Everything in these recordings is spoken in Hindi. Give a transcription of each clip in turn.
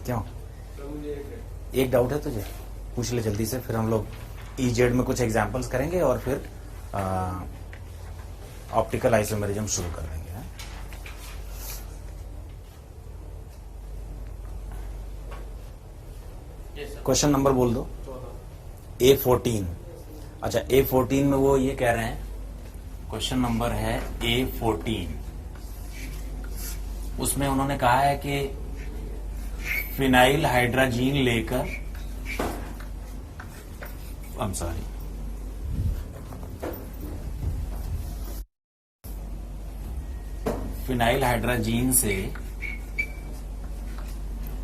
क्यों? एक डाउट है तुझे? पूछ ले जल्दी से, फिर हम लोग ईजेड में कुछ एग्जांपल्स करेंगे और फिर ऑप्टिकल आइसोमेरिज्म शुरू कर देंगे। क्वेश्चन नंबर बोल दो। A14। अच्छा, A14 में वो ये कह रहे हैं, क्वेश्चन नंबर है A14, उसमें उन्होंने कहा है कि फिनाइल हाइड्राजीन लेकर, I am sorry, phenyl hydrazine से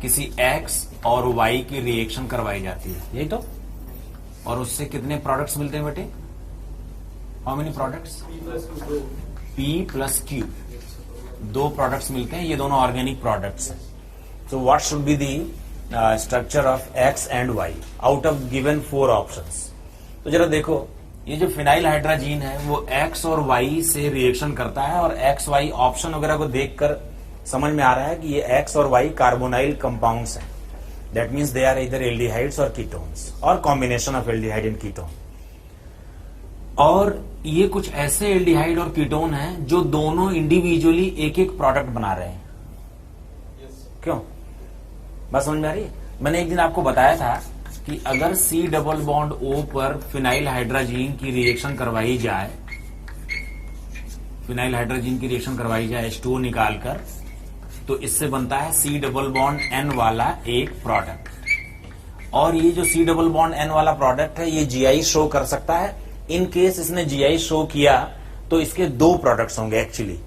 किसी X और Y की रिएक्शन करवाई जाती है, यही तो, और उससे कितने प्रोडक्ट्स मिलते हैं बेटे? How many products? P plus Q, 2 products मिलते हैं, ये दोनों ऑर्गेनिक प्रोडक्ट्स हैं। So what should be the structure of X and Y out of given 4 options? तो जरा देखो, ये जो फिनाइल हाइड्राजीन है वो X और Y से रिएक्शन करता है, और X Y ऑप्शन वगैरह को देखकर समझ में आ रहा है कि ये X और Y कार्बोनाइल कंपाउंड्स हैं। दैट मीन्स दे आर इधर एल्डिहाइड्स और कीटोन्स, और combination of aldehyde and ketone. और ये कुछ ऐसे एल्डिहाइड और कीटोन हैं जो दोनों इंडिविजुअली एक एक प्रोडक्ट बना रहे हैं। क्यों? बात समझ में आ रही है? मैंने एक दिन आपको बताया था कि अगर C डबल बॉन्ड O पर फिनाइल हाइड्राजीन की रिएक्शन करवाई जाए, फिनाइल हाइड्राजीन की रिएक्शन करवाई जाए H2O निकालकर, तो इससे बनता है C डबल बॉन्ड N वाला एक प्रोडक्ट। और ये जो C डबल बॉन्ड N वाला प्रोडक्ट है, ये GI शो कर सकता है। इन केस इसने GI शो किया तो इसके 2 प्रोडक्ट्स होंगे एक्चुअली,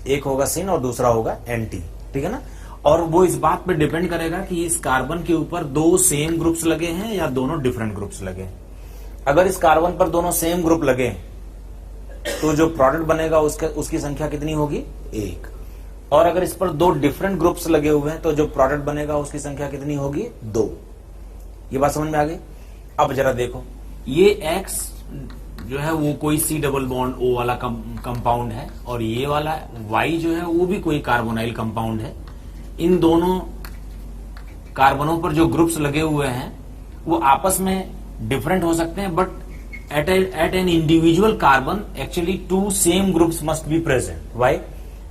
एक होगा सिन और दूसरा होगा एंटी, ठीक है ना? और वो इस बात पे डिपेंड करेगा कि इस कार्बन के ऊपर 2 सेम ग्रुप्स लगे हैं या दोनों डिफरेंट ग्रुप्स लगे हैं। अगर इस कार्बन पर दोनों सेम ग्रुप लगे तो जो प्रोडक्ट बनेगा उसकी संख्या कितनी होगी? 1। और अगर इस पर 2 डिफरेंट ग्रुप्स लगे हुए हैं तो जो प्रोडक्ट बनेगा उसकी संख्या कितनी होगी? 2। ये बात समझ में आ गई? अब जरा देखो, ये X जो है वो कोई C डबल बॉन्ड O वाला कंपाउंड है, और ये वाला Y जो है वो भी कोई कार्बोनाइल कंपाउंड है। इन दोनों कार्बनों पर जो ग्रुप्स लगे हुए हैं वो आपस में डिफरेंट हो सकते हैं, but at an individual carbon actually 2 same groups must be present. Why?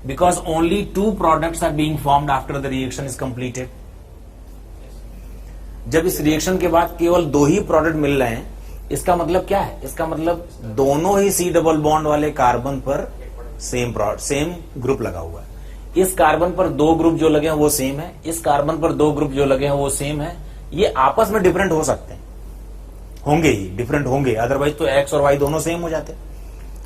Because only 2 products are being formed after the reaction is completed. जब इस रिएक्शन के बाद केवल 2 ही प्रोडक्ट मिल रहे हैं, इसका मतलब क्या है? इसका मतलब दोनों ही C डबल बॉन्ड वाले कार्बन पर सेम ग्रुप लगा हुआ है। इस कार्बन पर 2 ग्रुप जो लगे हैं वो सेम है, इस कार्बन पर 2 ग्रुप जो लगे हैं वो सेम है। ये आपस में डिफरेंट हो सकते हैं, होंगे ही, डिफरेंट होंगे, अदरवाइज तो X और Y दोनों सेम हो जाते।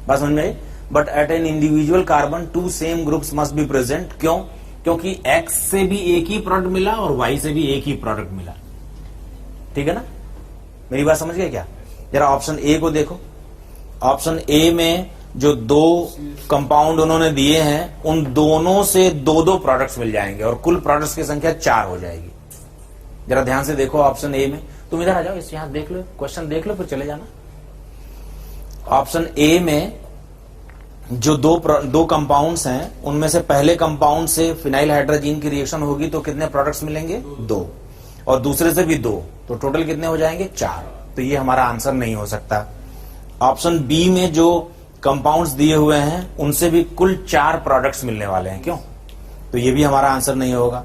बात समझ में आई? But at an individual carbon 2 same groups must be present. क्यों? क्योंकि X से भी एक ही प्रोडक्ट मिला और Y से भी एक ही प्रोडक्ट मिला। ठीक है ना? मेरी बात समझ गए क्या? जरा ऑप्शन A को देखो। ऑप्शन A में जो 2 कंपाउंड उन्होंने दिए हैं, उन दोनों से 2-2 प्रोडक्ट्स मिल जाएंगे और कुल प्रोडक्ट्स की संख्या 4 हो जाएगी। जरा ध्यान से देखो ऑप्शन A में। तुम इधर आ जाओ, इस यहां देख लो, क्वेश्चन देख लो, फिर चले जाना। ऑप्शन A में जो 2 कंपाउंड्स हैं, उनमें से पहले कंपाउंड से फिनाइल हाइड्राजीन की रिएक्शन होगी तो कितने प्रोडक्ट्स मिलेंगे? 2। और दूसरे से भी 2, तो टोटल कितने हो जाएंगे? 4। तो ये हमारा आंसर नहीं हो सकता। ऑप्शन बी में जो कंपाउंड्स दिए हुए हैं उनसे भी कुल 4 प्रोडक्ट्स मिलने वाले हैं। क्यों? तो ये भी हमारा आंसर नहीं होगा।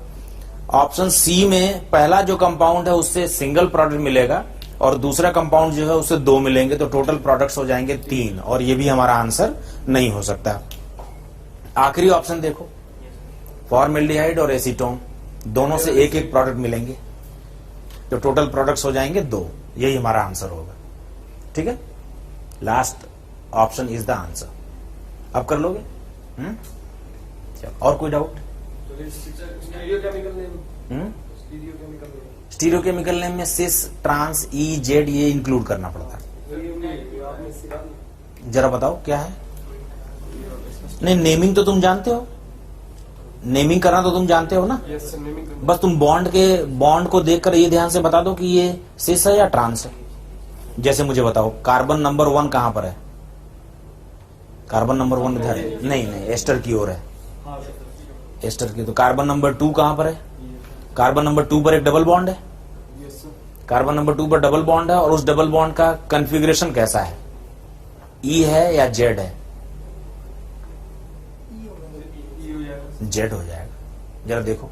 ऑप्शन सी में पहला जो कंपाउंड है उससे सिंगल प्रोडक्ट मिलेगा और दूसरा कंपाउंड जो है उससे 2 मिलेंगे, तो टोटल प्रोडक्ट्स हो जाएंगे 3, और ये भी हमारा आंसर नहीं हो सकता। आखिरी ऑप्शन देखो, फॉर्मेल्डिहाइड और एसीटोन दोनों से एक एक प्रोडक्ट मिलेंगे, तो टोटल प्रोडक्ट्स हो जाएंगे 2। यही हमारा आंसर होगा। ठीक है? Last option is the answer. अब कर लोगे? और कोई डाउट? स्टीरियोकेमिकल नेम में सिस, ट्रांस, ई, जेड ये इंक्लूड करना पड़ता है। जरा बताओ क्या है? नहीं, नेमिंग तो तुम जानते हो, नेमिंग करना तो तुम जानते हो ना। बस तुम बॉन्ड को देखकर ये ध्यान से बता दो कि ये सिस है या ट्रांस है। जैसे मुझे बताओ, कार्बन नंबर 1 कहां पर है? कार्बन नंबर 1 इधर है? नहीं, एस्टर की ओर है, एस्टर की। तो कार्बन नंबर 2 कहां पर है? कार्बन नंबर 2 पर एक डबल बॉन्ड है, कार्बन नंबर 2 पर डबल बॉन्ड है, और उस डबल बॉन्ड का कॉन्फ़िगरेशन कैसा है, ई है या जेड है? जेड हो जाएगा। जरा देखो,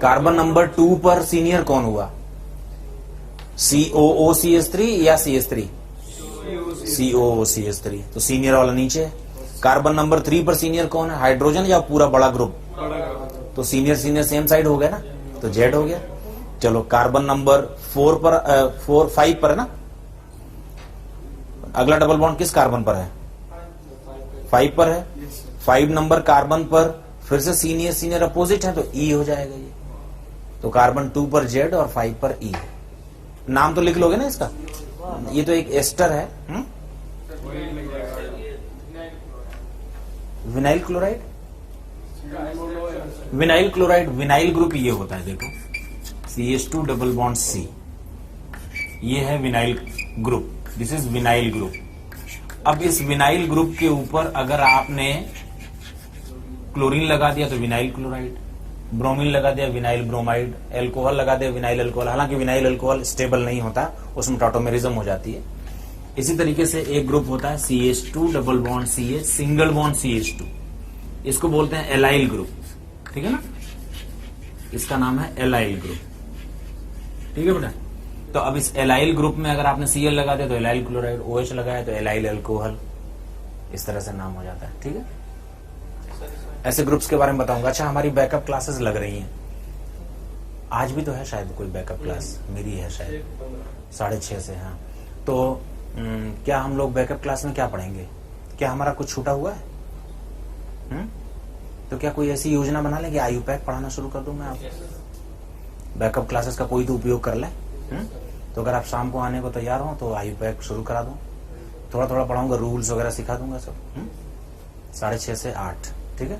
कार्बन नंबर 2 पर सीनियर कौन हुआ, COOCH3 या CH3? COOCH3, तो सीनियर वाला नीचे है। कार्बन नंबर 3 पर सीनियर कौन है, हाइड्रोजन या पूरा बड़ा ग्रुप? तो सीनियर सीनियर सेम साइड हो गया ना, तो जेड हो गया। चलो कार्बन नंबर 5 पर है ना, अगला डबल बॉन्ड किस कार्बन पर है? 5 पर है। 5 नंबर कार्बन पर फिर से सीनियर सीनियर अपोजिट है, तो ई हो जाएगा ये। तो कार्बन 2 पर जेड और 5 पर ई। नाम तो लिख लोगे ना इसका, ये तो एक एस्टर है। Vinyl chloride, vinyl chloride, vinyl group ये होता है, देखो CH2 डबल बॉन्ड C, ये है vinyl group, this is vinyl group. अब इस विनाइल ग्रुप के ऊपर अगर आपने क्लोरीन लगा दिया तो विनाइल क्लोराइड, ब्रोमीन लगा दिया विनाइल ब्रोमाइड, एल्कोहल लगा दिया विनाइल अल्कोहल। हालांकि विनाइल अल्कोहल स्टेबल नहीं होता, उसमें टॉटोमेरिज्म हो जाती है। इसी तरीके से एक ग्रुप होता है CH2 double bond CH single bond CH2, इसको बोलते हैं एलाइल ग्रुप, ठीक है ना, इसका नाम है एलाइल ग्रुप, ठीक है बेटा। तो अब इस एलाइल ग्रुप में अगर आपने Cl लगा दिया तो एलाइल क्लोराइड, OH लगाया तो एलाइल अल्कोहल, इस तरह से नाम हो जाता है, ठीक है। ऐसे ग्रुप्स के बारे में बताऊंगा। अच्छा, हमारी बैकअप क्लासेस लग रही हैं, आज भी तो है शायद कोई बैकअप क्लास, मेरी है शायद 6:30 से। हाँ, तो क्या हम लोग बैकअप क्लास में क्या पढ़ेंगे? क्या हमारा कुछ छूटा हुआ है? तो क्या कोई ऐसी योजना बना लें कि IUPAC पढ़ाना शुरू कर दूं मैं आप? बैकअप क्लासेस का कोई तो उपयोग कर ले। तो अगर आप शाम को आने को तैयार हो तो IUPAC शुरू करा दूं, थोड़ा थोड़ा पढ़ाऊंगा, रूल्स वगैरह सिखा दूंगा सब। 6:30 से 8, ठीक है,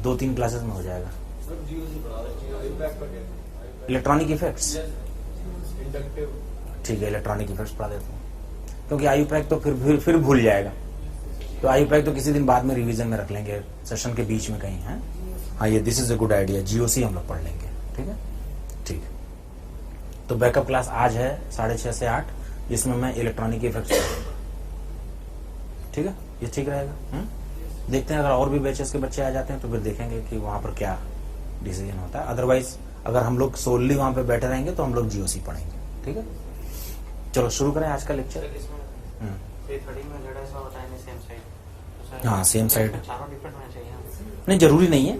2-3 क्लासेस में हो जाएगा। इलेक्ट्रॉनिक इफेक्ट्स, ठीक है, इलेक्ट्रॉनिक इफेक्ट्स पढ़ा देता हूँ, क्योंकि IUPAC तो फिर भूल जाएगा। तो IUPAC तो किसी दिन बाद में रिवीजन में रख लेंगे, सेशन के बीच में कहीं है। हाँ, ये this is a good idea, GOC हम लोग पढ़ लेंगे, ठीक है, ठीक। तो बैकअप क्लास आज है 6:30 से 8, जिसमें मैं इलेक्ट्रॉनिक इफेक्ट्स पढ़ाऊंगा, ठीक है, ये ठीक रहेगा। देखते हैं अगर और भी बैचेस के बच्चे आ जाते हैं तो फिर देखेंगे कि वहां पर क्या डिसीजन होता है। अदरवाइज अगर हम लोग सोलली वहां पे बैठे रहेंगे तो हम लोग GOC पढ़ेंगे, ठीक है। चलो शुरू करें आज का लेक्चर। हाँ, सेम साइड नहीं, जरूरी नहीं है।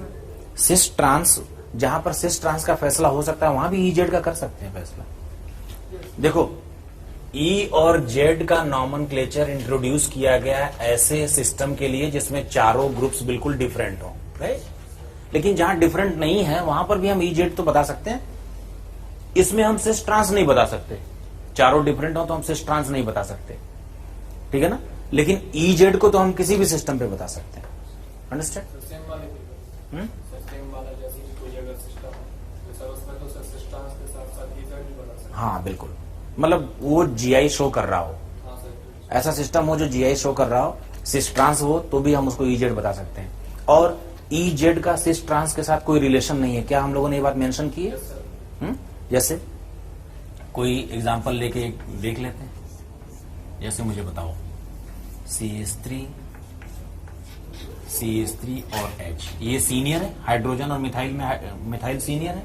सिस ट्रांस, जहां पर सिस ट्रांस का फैसला हो सकता है वहां भी EZ का कर सकते हैं फैसला। देखो, E और Z का नॉमेनक्लेचर इंट्रोड्यूस किया गया ऐसे सिस्टम के लिए जिसमें चारों ग्रुप्स बिल्कुल डिफरेंट हो, राइट। लेकिन जहां डिफरेंट नहीं है वहां पर भी हम EZ तो बता सकते हैं, इसमें हम सिस ट्रांस नहीं बता सकते। चारों डिफरेंट हो तो हम सिस ट्रांस नहीं बता सकते, ठीक है ना। लेकिन EZ को तो हम किसी भी सिस्टम पे बता सकते हैं, अंडरस्टैंड। हाँ बिल्कुल, मतलब वो GI शो कर रहा हो, ऐसा सिस्टम हो जो GI शो कर रहा हो, सिस ट्रांस हो तो भी हम उसको EZ बता सकते हैं। और EZ का सिस ट्रांस के साथ कोई रिलेशन नहीं है, क्या हम लोगों ने ये बात मेंशन की है? जैसे कोई एग्जांपल लेके देख लेते हैं। जैसे मुझे बताओ CH3 और H, ये सीनियर है, हाइड्रोजन और मिथाइल में मिथाइल सीनियर है,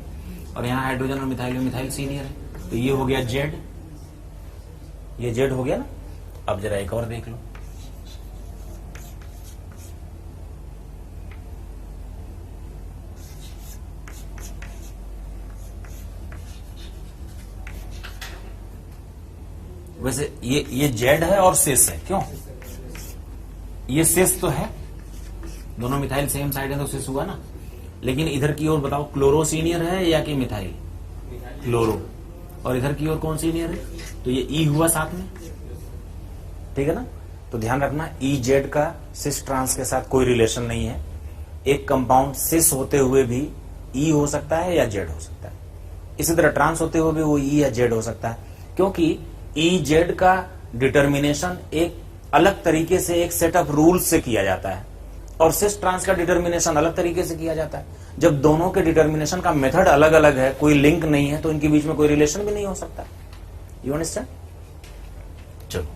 और यहाँ हाइड्रोजन और मिथाइल में मिथाइल सीनियर है। तो ये हो गया Z, ये Z हो गया ना। अब जरा एक और देख लो, वैसे ये Z है और सिस है, क्यों? ये सिस तो है, दोनों मिथाइल सेम साइड है तो सिस हुआ ना। लेकिन इधर की ओर बताओ, क्लोरो सीनियर है या कि मिथाइल? क्लोरो। और इधर की ओर कौन सीनियर है? तो ये E हुआ साथ में, ठीक है ना। तो ध्यान रखना, EZ का सिस ट्रांस के साथ कोई रिलेशन नहीं है। एक कंपाउंड सिस होते हुए भी E हो सकता है या Z हो सकता है। इसी तरह ट्रांस होते हुए भी वो E या Z हो सकता है, क्योंकि EZ का डिटर्मिनेशन एक अलग तरीके से एक सेट ऑफ रूल्स से किया जाता है। और सिस ट्रांस का डिटर्मिनेशन अलग तरीके से किया जाता है। जब दोनों के डिटर्मिनेशन का मेथड अलग अलग है, कोई लिंक नहीं है, तो इनके बीच में कोई रिलेशन भी नहीं हो सकता। You understand? चलो,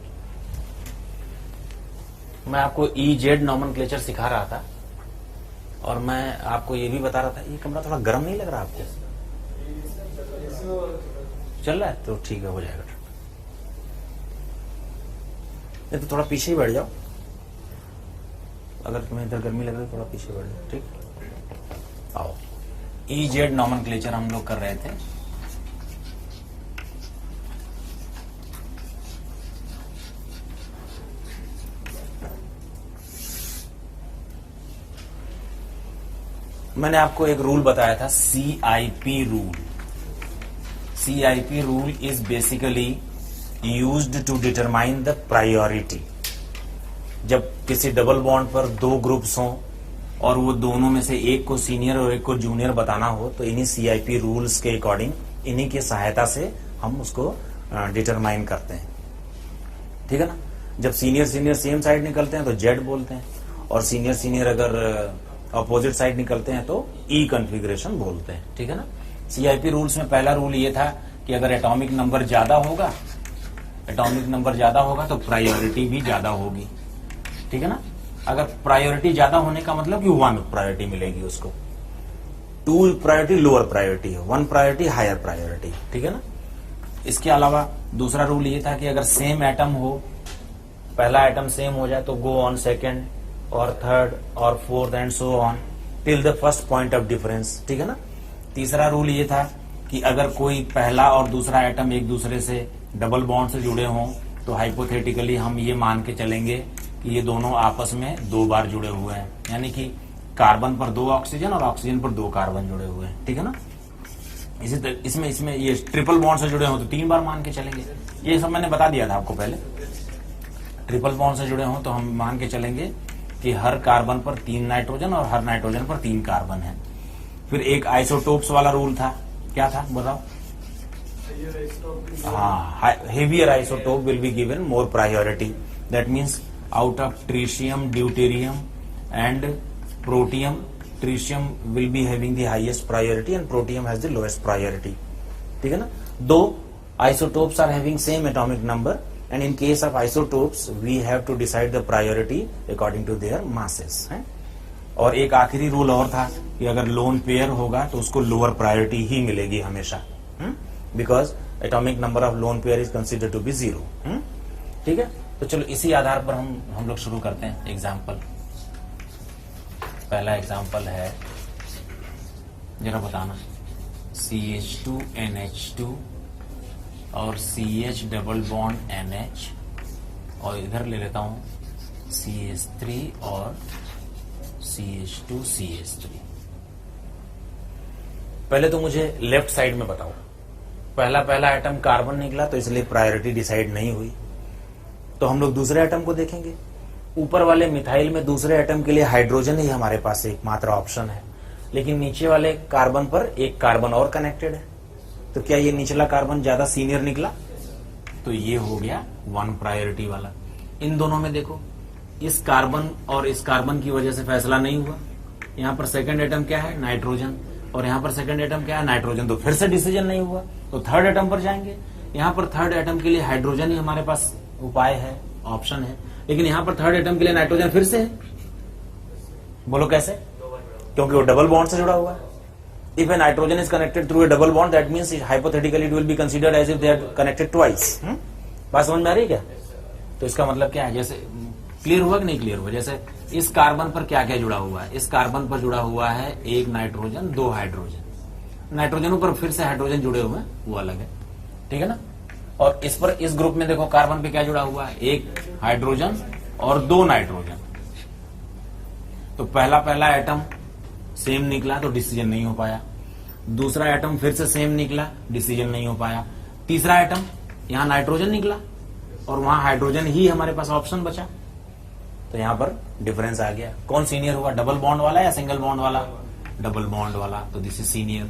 मैं आपको EZ नॉमेनक्लेचर सिखा रहा था और मैं आपको ये भी बता रहा था, ये कमरा थोड़ा गर्म नहीं लग रहा आपको? चल रहा है तो ठीक है, हो जाएगा। नहीं तो थोड़ा पीछे ही बैठ जाओ, अगर तुम्हें इधर गर्मी लग रही है थोड़ा पीछे बैठ जाओ, ठीक? आओ, EZ नॉमेनक्लेचर हम लोग कर रहे थे। मैंने आपको एक रूल बताया था, CIP rule. CIP rule is basically used to determine the priority. जब किसी डबल बॉन्ड पर दो ग्रुप्स हों और वो दोनों में से एक को सीनियर और एक को जूनियर बताना हो, तो इन्हीं CIP रूल्स के अकॉर्डिंग, इन्हीं की सहायता से हम उसको डिटरमाइन करते हैं, ठीक है ना। जब सीनियर सीनियर सेम साइड निकलते हैं तो Z बोलते हैं, और सीनियर सीनियर अगर अपोजिट साइड निकलते हैं तो E कॉन्फ़िगरेशन बोलते हैं, ठीक है ना। CIP रूल्स में पहला रूल ये था कि अगर एटॉमिक नंबर ज्यादा होगा तो प्रायोरिटी भी ज्यादा होगी, ठीक है ना। अगर प्रायोरिटी ज्यादा होने का मतलब कि 1 प्रायोरिटी मिलेगी उसको, 2 प्रायोरिटी लोअर प्रायोरिटी है, 1 प्रायोरिटी हायर प्रायोरिटी, ठीक है ना। इसके अलावा दूसरा रूल ये था कि अगर सेम एटम हो, पहला एटम सेम हो जाए तो गो ऑन सेकेंड और थर्ड और fourth and so on till the first point of difference, ठीक है ना। तीसरा रूल ये था कि अगर कोई पहला और दूसरा एटम एक दूसरे से डबल बॉन्ड से जुड़े हों तो हाइपोथेटिकली हम ये मान के चलेंगे कि ये दोनों आपस में 2 बार जुड़े हुए हैं, यानी कि कार्बन पर 2 ऑक्सीजन और ऑक्सीजन पर 2 कार्बन जुड़े हुए हैं, ठीक है ना। इसी तरह इसमें ये ट्रिपल बॉन्ड से जुड़े हों तो 3 बार मान के चलेंगे। ये सब मैंने बता दिया था आपको पहले। ट्रिपल बॉन्ड से जुड़े हों तो हम मान के चलेंगे कि हर कार्बन पर 3 नाइट्रोजन और हर नाइट्रोजन पर 3 कार्बन है। फिर एक आइसोटोप्स वाला रूल था, क्या था बताओ? हाँ, heavier isotope will be given more priority. That means out of tritium, deuterium and protium, tritium will be having the highest priority and protium has the lowest priority, ठीक है ना। 2 isotopes are having same atomic number, and in case of isotopes we have to decide the priority according to their masses, है? और एक आखिरी रूल और था कि अगर लोन पेयर होगा तो उसको लोअर प्रायोरिटी ही मिलेगी हमेशा, because atomic number of lone pair is consider to be 0, ठीक है। तो चलो इसी आधार पर हम लोग शुरू करते हैं एग्जाम्पल। पहला एग्जाम्पल है, जरा बताना, CH2NH2 और CH डबल बॉन्ड NH, और इधर ले लेता हूं CH3 और CH2CH3। पहले तो मुझे लेफ्ट साइड में बताओ, पहला एटम कार्बन निकला तो इसलिए प्रायोरिटी डिसाइड नहीं हुई, तो हम लोग दूसरे एटम को देखेंगे। ऊपर वाले मिथाइल में दूसरे एटम के लिए हाइड्रोजन ही हमारे पास एकमात्र ऑप्शन है, लेकिन नीचे वाले कार्बन पर एक कार्बन और कनेक्टेड है, तो क्या ये निचला कार्बन ज्यादा सीनियर निकला? तो ये हो गया 1 प्रायोरिटी वाला। इन दोनों में देखो, इस कार्बन और इस कार्बन की वजह से फैसला नहीं हुआ। यहाँ पर सेकंड एटम क्या है? नाइट्रोजन, और यहाँ पर सेकंड एटम क्या है? नाइट्रोजन, तो फिर से डिसीजन नहीं हुआ, तो थर्ड एटम पर जाएंगे। यहाँ पर थर्ड एटम के लिए हाइड्रोजन ही हमारे पास उपाय है, ऑप्शन है, लेकिन यहाँ पर थर्ड एटम के लिए नाइट्रोजन फिर से है। बोलो कैसे? क्योंकि वो डबल बॉन्ड से जुड़ा हुआ है। If a nitrogen is connected through a double bond, that means hypothetically it will be considered as if they are connected twice. बात समझ में आ रही है क्या? तो इसका मतलब क्या है? जैसे क्लियर हुआ कि नहीं क्लियर हुआ? जैसे इस कार्बन पर क्या क्या जुड़ा हुआ है? इस कार्बन पर जुड़ा हुआ है एक नाइट्रोजन, 2 हाइड्रोजन। नाइट्रोजनों पर फिर से हाइड्रोजन जुड़े हुए हैं, वो अलग है, ठीक है ना। और इस पर, इस ग्रुप में देखो कार्बन पे क्या जुड़ा हुआ है? एक हाइड्रोजन और 2 नाइट्रोजन। तो पहला एटम सेम निकला तो डिसीजन नहीं हो पाया। दूसरा एटम फिर से सेम निकला, डिसीजन नहीं हो पाया। तीसरा एटम, यहां नाइट्रोजन निकला और वहां हाइड्रोजन ही हमारे पास ऑप्शन बचा, तो यहां पर डिफरेंस आ गया। कौन सीनियर हुआ? डबल बॉन्ड वाला या सिंगल बॉन्ड वाला? डबल बॉन्ड वाला, तो दिस इज सीनियर।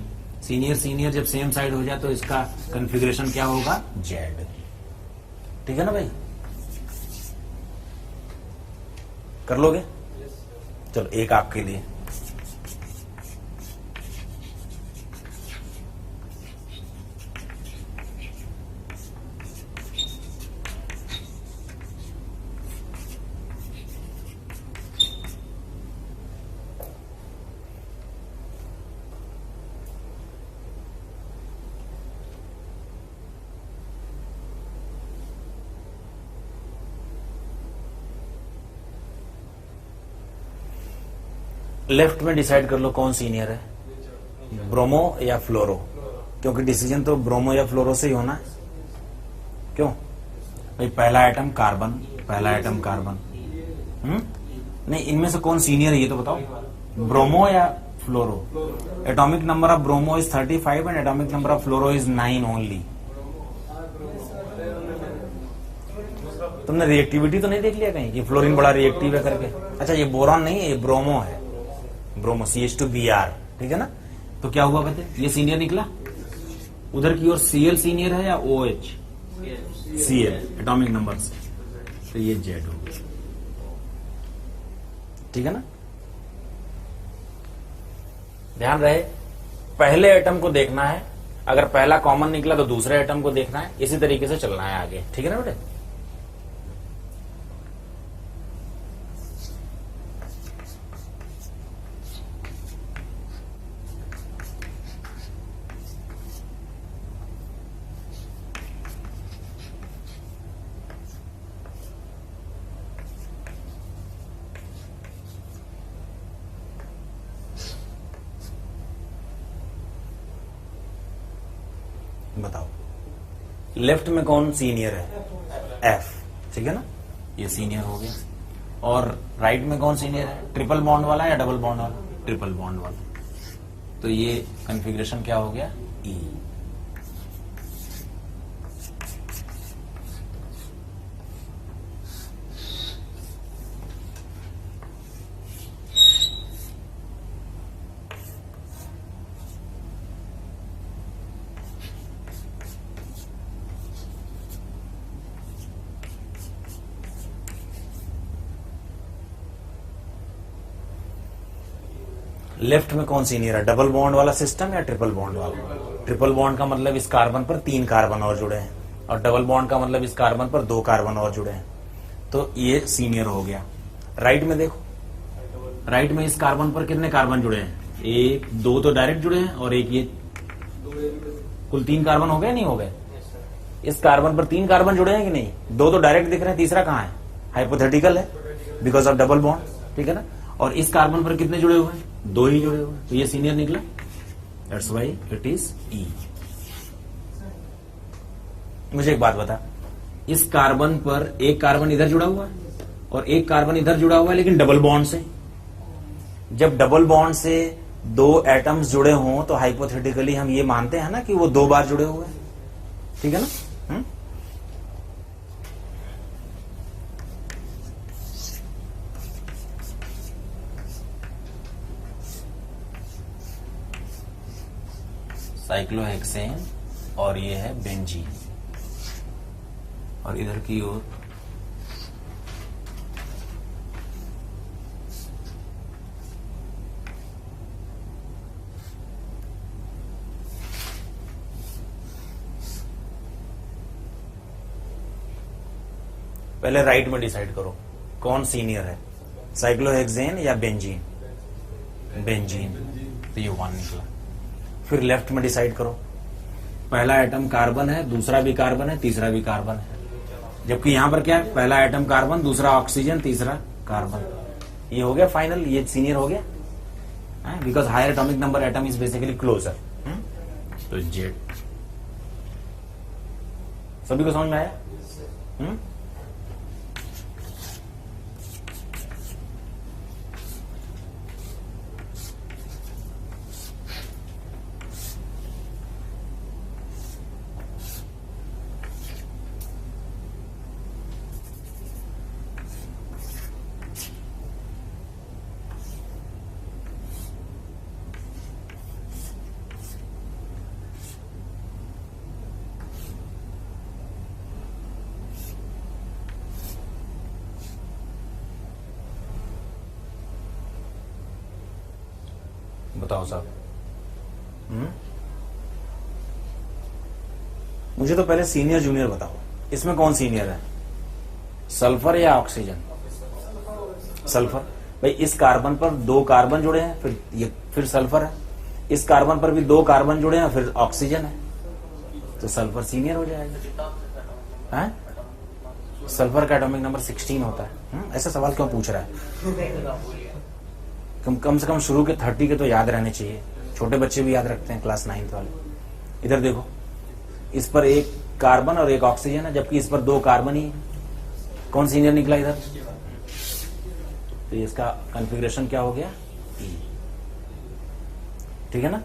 सीनियर जब सेम साइड हो जाए तो इसका कॉन्फ़िगरेशन क्या होगा? जेड, ठीक है ना भाई? कर लोगे? चलो एक आपके लिए, लेफ्ट में डिसाइड कर लो कौन सीनियर है, ब्रोमो या फ्लोरो, क्योंकि डिसीजन तो ब्रोमो या फ्लोरो से ही होना है। क्यों भाई, पहला आइटम कार्बन, पहला आइटम कार्बन। नहीं, इनमें से कौन सीनियर है ये तो बताओ, ब्रोमो या fluoro? Atomic number of bromo is 35 and atomic number of fluoro is 9 only. तुमने रिएक्टिविटी तो नहीं देख लिया कहीं कि फ्लोरीन बड़ा रिएक्टिव है करके? अच्छा, ये बोरॉन नहीं है, ये ब्रोमो है, ब्रोमो CH2Br, ठीक है ना। तो क्या हुआ कहते, ये सीनियर निकला। उधर की ओर Cl सीनियर है या OH? Cl एटॉमिक नंबर से, तो ये Z हो गया, ठीक है ना। ध्यान रहे, पहले एटम को देखना है, अगर पहला कॉमन निकला तो दूसरे एटम को देखना है, इसी तरीके से चलना है आगे, ठीक है ना बेटे। बताओ लेफ्ट में कौन सीनियर है? F, ठीक है ना, ये सीनियर हो गया। और राइट में कौन सीनियर है? ट्रिपल बॉन्ड वाला या डबल बॉन्ड वाला? ट्रिपल बॉन्ड वाला, तो ये कॉन्फ़िगरेशन क्या हो गया? E। लेफ्ट में कौन सीनियर है? डबल बॉन्ड वाला सिस्टम या ट्रिपल बॉन्ड वाला? ट्रिपल बॉन्ड का मतलब इस कार्बन पर 3 कार्बन और जुड़े हैं, और डबल बॉन्ड का मतलब इस कार्बन पर 2 कार्बन और जुड़े हैं, तो ये सीनियर हो गया। राइट में देखो, राइट में इस कार्बन पर कितने कार्बन जुड़े हैं? 1 2 तो डायरेक्ट जुड़े हैं, और एक ये, कुल 3 कार्बन हो गए नहीं हो गए? इस कार्बन पर 3 कार्बन जुड़े हैं कि नहीं? 2 तो डायरेक्ट दिख रहे हैं, तीसरा कहाँ है? हाइपोथेटिकल है बिकॉज ऑफ डबल बॉन्ड, ठीक है ना। और इस कार्बन पर कितने जुड़े हुए हैं? 2 ही जुड़े हुए हैं, तो ये सीनियर निकला, that's why it is E। मुझे एक बात बता, इस कार्बन पर एक कार्बन इधर जुड़ा हुआ है और एक कार्बन इधर जुड़ा हुआ है, लेकिन डबल बॉन्ड से। जब डबल बॉन्ड से 2 एटम्स जुड़े हों तो हाइपोथेटिकली हम ये मानते हैं ना कि वो 2 बार जुड़े हुए हैं, ठीक है ना। साइक्लोहेक्सेन और ये है बेंजीन, और इधर की ओर पहले राइट में डिसाइड करो कौन सीनियर है, साइक्लोहेक्सेन या बेंजीन? बेंजीन, तो ये 1 निकला। फिर लेफ्ट में डिसाइड करो, पहला एटम कार्बन है, दूसरा भी कार्बन है, तीसरा भी कार्बन है, जबकि यहां पर क्या है? पहला एटम कार्बन, दूसरा ऑक्सीजन, तीसरा कार्बन। ये हो गया फाइनल, ये सीनियर हो गया, because higher atomic number atom is basically closer. तो जेड, सभी को समझ में आया? बताओ साहब। मुझे तो पहले सीनियर जूनियर बताओ, इसमें कौन सीनियर है, सल्फर या ऑक्सीजन? सल्फर। भाई इस कार्बन पर 2 कार्बन जुड़े हैं, फिर सल्फर है। इस कार्बन पर भी 2 कार्बन जुड़े हैं, फिर ऑक्सीजन है, तो सल्फर सीनियर हो जाएगा। हैं? सल्फर का एटॉमिक नंबर 16 होता है। ऐसा सवाल क्यों पूछ रहा है? कम से कम शुरू के 30 के तो याद रहने चाहिए, छोटे बच्चे भी याद रखते हैं, क्लास 9th वाले। इधर देखो, इस पर 1 कार्बन और 1 ऑक्सीजन है, जबकि इस पर 2 कार्बन ही है। कौन सीनियर निकला इधर? तो इसका कॉन्फ़िगरेशन क्या हो गया? E। ठीक है ना?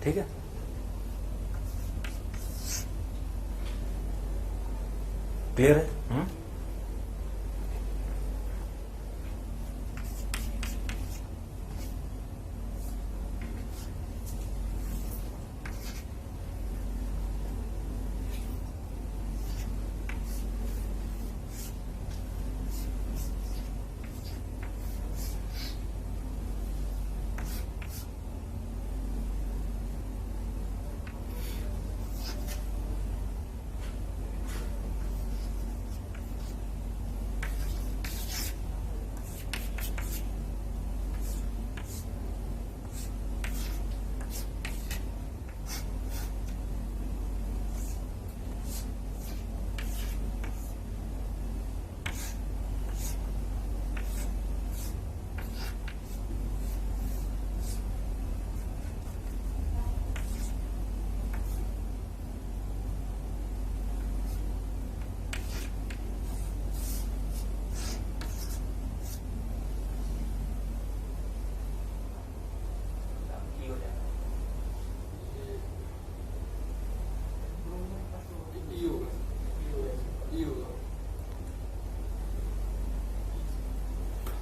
ठीक है, क्लियर है?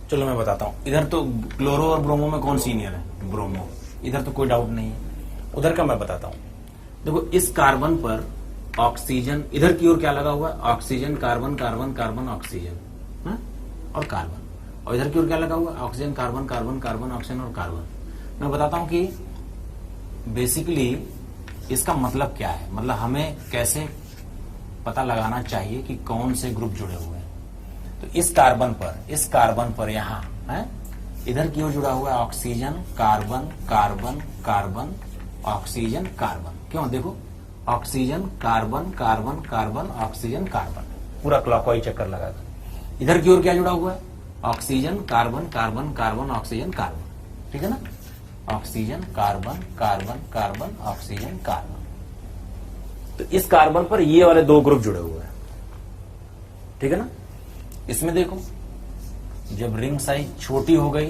चलो मैं बताता हूं। इधर तो क्लोरो और ब्रोमो में कौन सीनियर है? ब्रोमो। इधर तो कोई डाउट नहीं है। उधर का मैं बताता हूं। देखो, इस कार्बन पर ऑक्सीजन, इधर की ओर क्या लगा हुआ है? Oxygen, carbon, carbon, carbon, oxygen और कार्बन। और इधर की ओर क्या लगा हुआ है? Oxygen, carbon, carbon, carbon, oxygen और कार्बन। मैं बताता हूं कि बेसिकली इसका मतलब क्या है, मतलब हमें कैसे पता लगाना चाहिए कि कौन से ग्रुप जुड़े हुए हैं। तो इस कार्बन पर यहां है, इधर की ओर जुड़ा हुआ है oxygen, carbon, carbon, carbon, oxygen, carbon. क्यों? देखो, oxygen, carbon, carbon, carbon, oxygen, carbon, पूरा क्लॉकवाइज चक्कर लगाकर। इधर की ओर क्या जुड़ा हुआ है? Oxygen, carbon, carbon, carbon, oxygen, carbon. ठीक है ना? Oxygen, carbon, carbon, carbon, oxygen, carbon. तो इस कार्बन पर ये वाले 2 ग्रुप जुड़े हुए हैं। ठीक है ना? इसमें देखो, जब रिंग साइज छोटी हो गई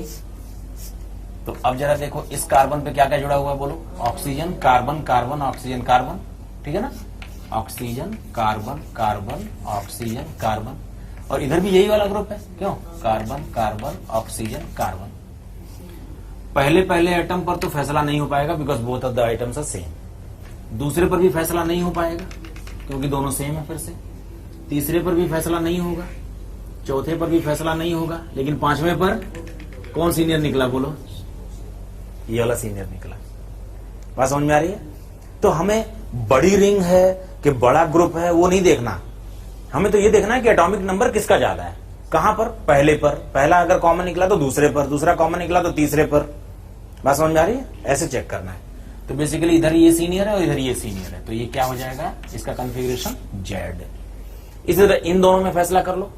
तो अब जरा देखो, इस कार्बन पे क्या क्या जुड़ा हुआ है? बोलो। Oxygen, carbon, carbon, oxygen, carbon. ठीक है ना? Oxygen, carbon, carbon, oxygen, carbon. और इधर भी यही वाला ग्रुप है। क्यों? Carbon, carbon, oxygen, carbon. पहले एटम पर तो फैसला नहीं हो पाएगा, because both of the items are same. दूसरे पर भी फैसला नहीं हो पाएगा क्योंकि दोनों सेम है। फिर से तीसरे पर भी फैसला नहीं होगा, चौथे पर भी फैसला नहीं होगा, लेकिन 5वें पर कौन सीनियर निकला? बोलो। ये वाला सीनियर निकला। बात समझ में आ रही है? तो हमें बड़ी रिंग है कि बड़ा ग्रुप है वो नहीं देखना, हमें तो ये देखना है कि एटॉमिक नंबर किसका ज्यादा है। कहां पर? पहले पर। पहला अगर कॉमन निकला तो दूसरे पर, दूसरा कॉमन निकला तो तीसरे पर। बात समझ में आ रही है? ऐसे चेक करना है। तो बेसिकली इधर ये सीनियर है और इधर ये सीनियर है, तो ये क्या हो जाएगा? इसका कॉन्फ़िगरेशन Z। इसी तरह इन दोनों में फैसला कर लो।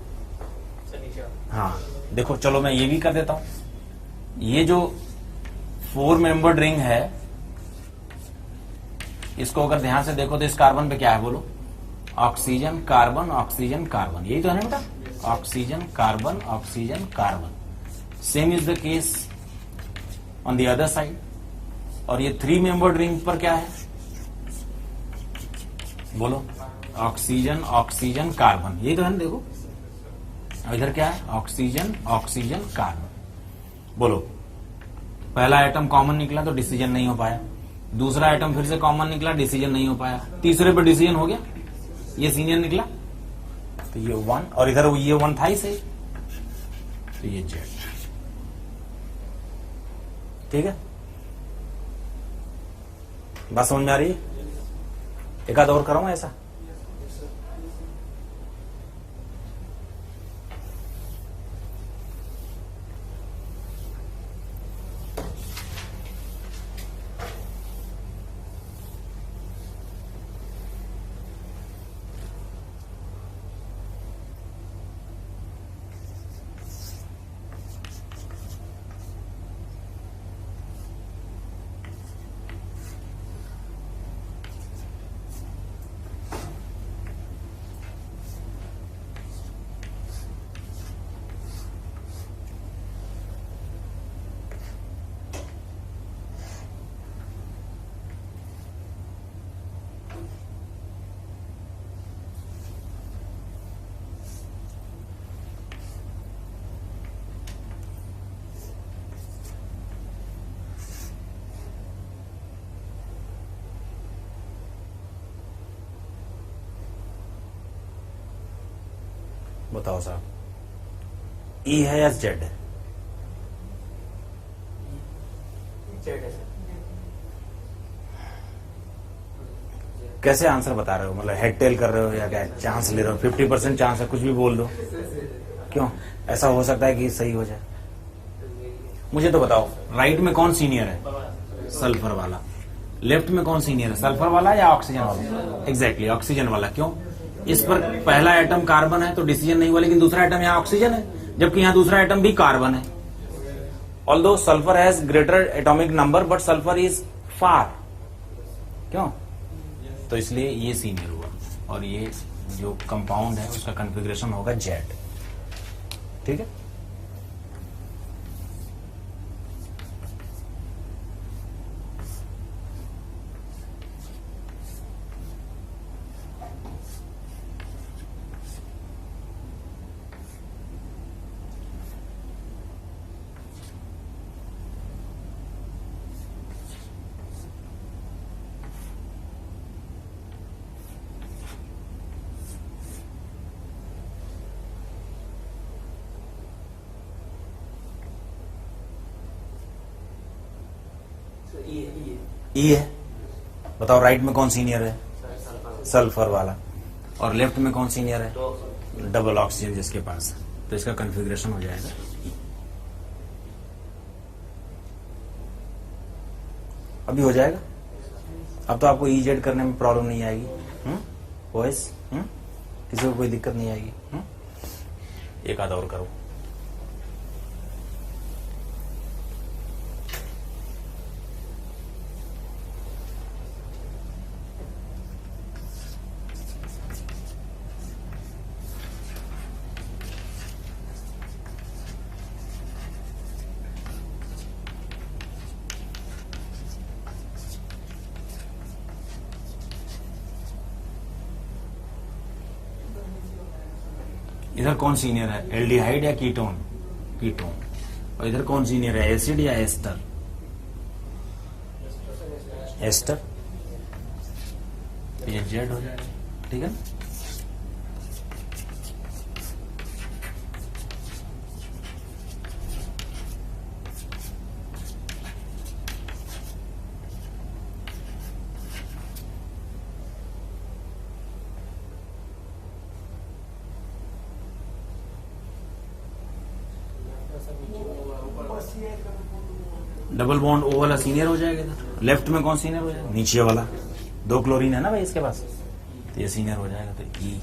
हाँ देखो, चलो मैं ये भी कर देता हूं। ये जो 4 मेंबर्ड रिंग है, इसको अगर ध्यान से देखो तो इस कार्बन पे क्या है? बोलो। Oxygen, carbon, oxygen, carbon. यही तो है ना बेटा? Oxygen, carbon, oxygen, carbon. Same is the case on the other side. और ये 3 मेंबर्ड रिंग पर क्या है, बोलो, ऑक्सीजन ऑक्सीजन कार्बन, यही तो है ना, देखो इधर क्या है, ऑक्सीजन ऑक्सीजन कार्बन। बोलो, पहला आइटम कॉमन निकला तो डिसीजन नहीं हो पाया, दूसरा आइटम फिर से कॉमन निकला, डिसीजन नहीं हो पाया, तीसरे पे डिसीजन हो गया, ये सीनियर निकला, तो ये 1, और इधर ये 1 था ही सही, तो ये जेड। ठीक है, बात समझ में आ रही है? एक आध और कराऊं ऐसा? बताओ साहब, ई है या जेड है? जेड है सर। कैसे आंसर बता रहे हो, मतलब हेड टेल कर रहे हो या क्या चांस ले रहे हो? 50% चांस है, कुछ भी बोल दो। क्यों, ऐसा हो सकता है कि सही हो जाए? मुझे तो बताओ, राइट में कौन सीनियर है? सल्फर वाला। लेफ्ट में कौन सीनियर है, सल्फर वाला या ऑक्सीजन वाला? एग्जैक्टली ऑक्सीजन वाला। क्यों? इस पर पहला आइटम कार्बन है तो डिसीजन नहीं हुआ, लेकिन दूसरा आइटम यहाँ ऑक्सीजन है, जबकि यहाँ दूसरा आइटम भी कार्बन है। Although sulphur has greater atomic number but sulphur is far. क्यों? तो इसलिए ये सीनियर हुआ, और ये जो कंपाउंड है उसका कॉन्फ़िगरेशन होगा जेड। ठीक है, ई है। बताओ, राइट में कौन सीनियर है? सल्फर वाला। और लेफ्ट में कौन सीनियर है? डबल ऑक्सीजन जिसके पास है। तो इसका कॉन्फ़िगरेशन हो जाएगा E। अभी हो जाएगा। अब तो आपको जेड करने में प्रॉब्लम नहीं आएगी। वॉइस किसी को कोई दिक्कत नहीं आएगी। एक आधा और करो। इधर कौन सीनियर है, एल्डिहाइड या कीटोन? कीटोन। और इधर कौन सीनियर है, एसिड या एस्टर? एस्टर। ये जेड हो जाएगा। ठीक है, डबल बॉन्ड ओ वाला सीनियर हो जाएगा इधर। लेफ्ट में कौन सीनियर हो जाएगा? नीचे वाला। 2 क्लोरीन है ना भाई इसके पास, तो ये सीनियर हो जाएगा, तो ई।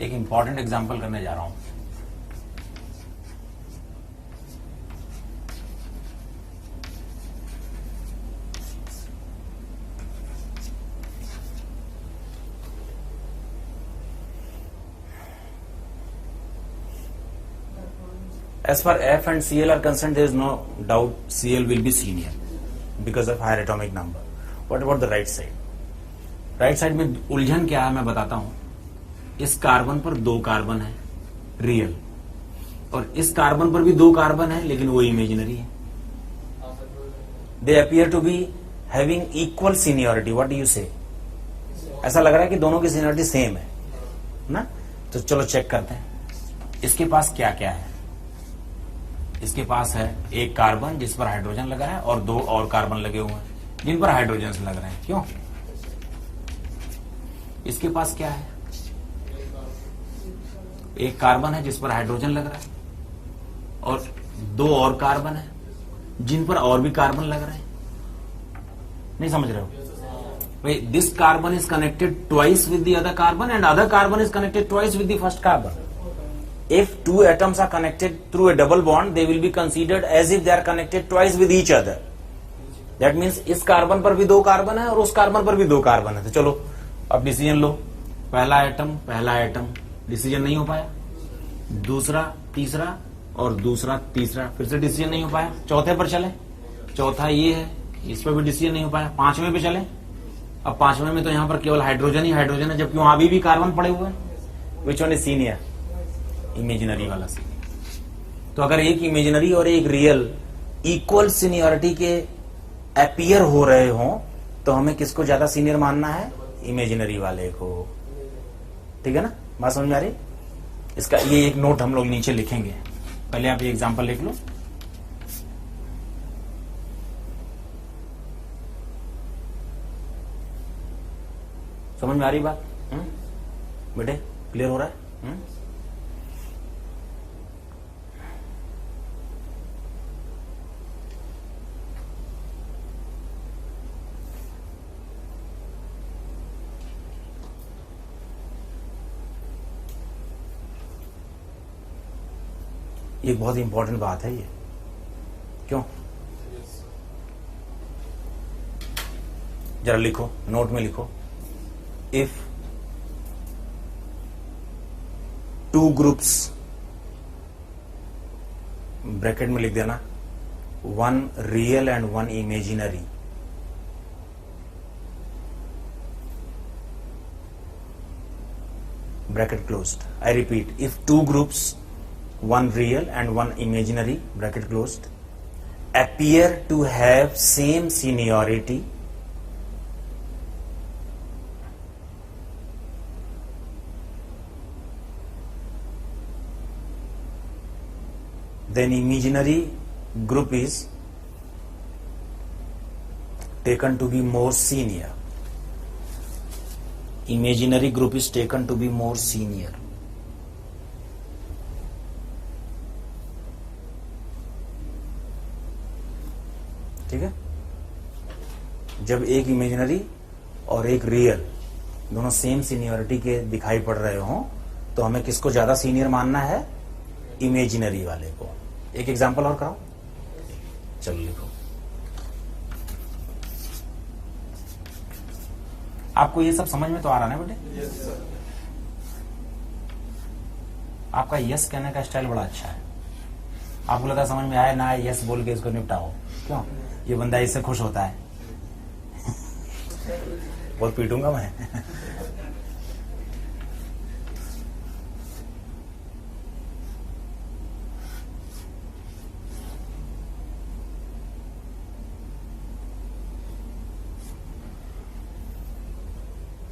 एक इंपॉर्टेंट एग्जांपल करने जा रहा हूं। As far F and Cl are concerned, there is no doubt Cl will be senior because of higher atomic number. What about the right side? Right side में उलझन क्या है मैं बताता हूं। इस कार्बन पर 2 कार्बन है रियल, और इस कार्बन पर भी 2 कार्बन है, लेकिन वो इमेजिनरी है। They appear to be having equal seniority. What do you say? ऐसा लग रहा है कि दोनों की सीनियरिटी सेम है ना। तो चलो चेक करते हैं इसके पास क्या क्या है। इसके पास है एक कार्बन जिस पर हाइड्रोजन लगा है और 2 और कार्बन लगे हुए हैं जिन पर हाइड्रोजन लग रहे हैं। क्यों? इसके पास क्या है? एक कार्बन है जिस पर हाइड्रोजन लग रहा है और 2 और कार्बन है जिन पर और भी कार्बन लग रहे हैं। नहीं समझ रहे हो भाई? This carbon is connected twice with the other carbon and other carbon is connected twice with the first carbon. If 2 atoms are connected through a double bond, they will be considered as if they are connected twice with each other. That means इस कार्बन पर भी 2 कार्बन है और उस कार्बन पर भी 2 कार्बन है। तो चलो अब डिसीजन लो। पहला एटम डिसीजन नहीं हो पाया, दूसरा तीसरा और दूसरा तीसरा, फिर से डिसीजन नहीं हो पाया। चौथे पर चले, चौथा ये है, इस पर भी डिसीजन नहीं हो पाया। 5वें पे चले, अब 5वें में तो यहां पर केवल हाइड्रोजन ही हाइड्रोजन है, जबकि वहां भी कार्बन पड़े हुए हैं। Which one is senior? Imaginary वाला सीनियर। तो अगर एक इमेजिनरी और एक रियल इक्वल सीनियरिटी के अपीयर हो रहे हो तो हमें किसको ज्यादा सीनियर मानना है? इमेजिनरी वाले को। ठीक है ना? बात समझ में आ रही? इसका ये एक नोट हम लोग नीचे लिखेंगे। पहले आप ये एग्जांपल लिख लो। समझ में आ रही बात? बेटे क्लियर हो रहा है? ये बहुत इंपॉर्टेंट बात है ये। क्यों? जरा लिखो, नोट में लिखो। इफ 2 ग्रुप्स, ब्रैकेट में लिख देना, 1 real and 1 imaginary, bracket closed. I repeat, if 2 groups, 1 real and 1 imaginary, bracket closed, appear to have same seniority, then imaginary group is taken to be more senior. Imaginary group is taken to be more senior. ठीक है? जब एक इमेजिनरी और एक रियल दोनों सेम सीनियरिटी के दिखाई पड़ रहे हो तो हमें किसको ज्यादा सीनियर मानना है? इमेजिनरी वाले को। एक एग्जांपल और कराओ। चलो लिखो। आपको ये सब समझ में तो आ रहा है ना बेटे? Yes sir. आपका यस कहने का स्टाइल बड़ा अच्छा है। आपको लगा समझ में आया ना? यस बोल के इसको निपटाओ। क्यों? ये बंदा इससे खुश होता है। बहुत पीटूंगा मैं।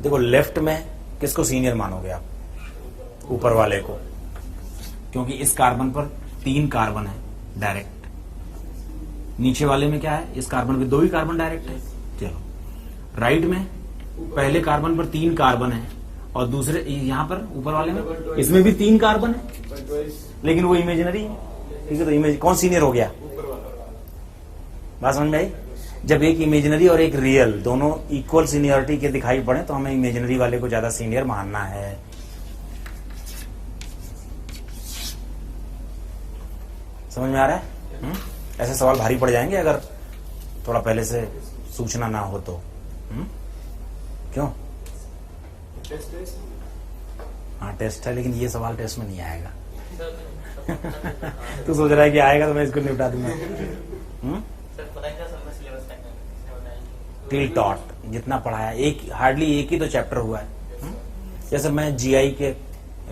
देखो, लेफ्ट में किसको सीनियर मानोगे आप? ऊपर वाले को, क्योंकि इस कार्बन पर 3 कार्बन है डायरेक्ट। नीचे वाले में क्या है? इस कार्बन पे 2 ही कार्बन डायरेक्ट है। चलो राइट में पहले कार्बन पर 3 कार्बन है और दूसरे यहां पर ऊपर वाले में इसमें भी 3 कार्बन है, लेकिन वो इमेजिनरी है। ठीक है? तो इमेज कौन सीनियर हो गया? बात समझ में आई? जब एक इमेजिनरी और एक रियल दोनों इक्वल सीनियरिटी के दिखाई पड़े तो हमें इमेजिनरी वाले को ज्यादा सीनियर मानना है। समझ में आ रहा है? ऐसे सवाल भारी पड़ जाएंगे अगर थोड़ा पहले से सूचना ना हो तो। क्यों? टेस्ट है इसमें? हाँ टेस्ट है, लेकिन ये सवाल टेस्ट में नहीं आएगा। तू सोच रहा है कि आएगा तो मैं इसको निपटा दूंगा। सर पता क्या सर सिलेबस का टिल टॉट जितना पढ़ाया, एक हार्डली एक ही तो चैप्टर हुआ है। जैसे मैं जीआई के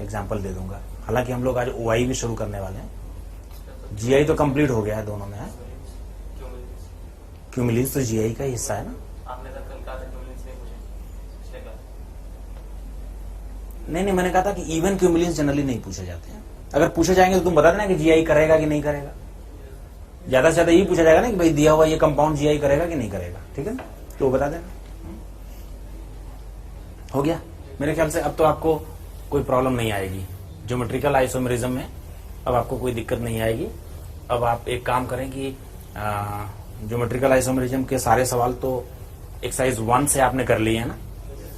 एग्जांपल दे दूंगा, हालांकि हम लोग आज ओआई भी शुरू करने वाले हैं। जीआई तो कंप्लीट हो गया है दोनों में है। क्यूमुलेंस तो जीआई का ही हिस्सा है ना। आपने सर कल कहा था क्यूमुलेंस नहीं पूछे पिछले क्लास। नहीं मैंने कहा था कि इवन क्यूमुलेंस जनरली नहीं पूछे जाते हैं। अगर पूछे जाएंगे तो तुम बता देना कि जीआई करेगा कि नहीं करेगा। ज्यादा से ज्यादा यही पूछा जाएगा ना कि भाई दिया हुआ ये कंपाउंड जीआई करेगा कि नहीं करेगा, ठीक है ना, तो बता देना। हो गया मेरे ख्याल से। अब तो आपको कोई प्रॉब्लम नहीं आएगी ज्योमेट्रिकल आइसोमेरिज्म में, अब आपको कोई दिक्कत नहीं आएगी। अब आप एक काम करें कि ज्योमेट्रिकल आइसोमेरिज्म के सारे सवाल तो एक्सरसाइज 1 से आपने कर लिए है ना,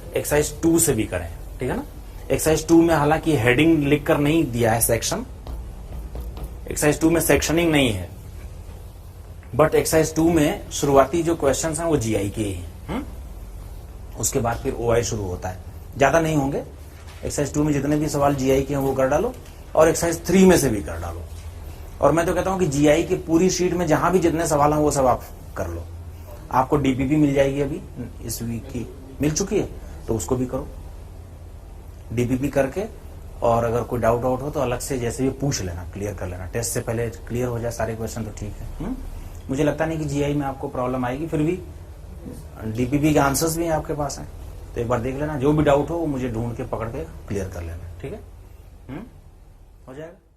एक्सरसाइज 2 से भी करें, ठीक है ना। एक्सरसाइज 2 में हालांकि हेडिंग लिखकर नहीं दिया है सेक्शन, एक्सरसाइज 2 में सेक्शनिंग नहीं है, बट एक्सरसाइज 2 में शुरुआती जो क्वेश्चंस हैं वो जीआई के ही हैं। उसके बाद फिर ओआई शुरू होता है, ज्यादा नहीं होंगे। एक्सरसाइज 2 में जितने भी सवाल जीआई के हैं वो कर डालो, और एक्सरसाइज 3 में से भी कर डालो। और मैं तो कहता हूं कि जीआई की पूरी शीट में जहां भी जितने सवाल हैं वो सब आप कर लो। आपको डीपीपी मिल जाएगी, अभी इस वीक की मिल चुकी है, तो उसको भी करो डीपीपी करके। और अगर कोई डाउट हो तो अलग से जैसे भी पूछ लेना, क्लियर कर लेना। टेस्ट से पहले क्लियर हो जाए सारे क्वेश्चन तो ठीक है। मुझे लगता नहीं कि जीआई में आपको प्रॉब्लम आएगी, फिर भी डीपीपी के आंसर्स भी आपके पास हैं, तो एक बार देख लेना। जो भी डाउट हो वो मुझे ढूंढ के पकड़ के क्लियर कर लेना, ठीक है। हो जाएगा।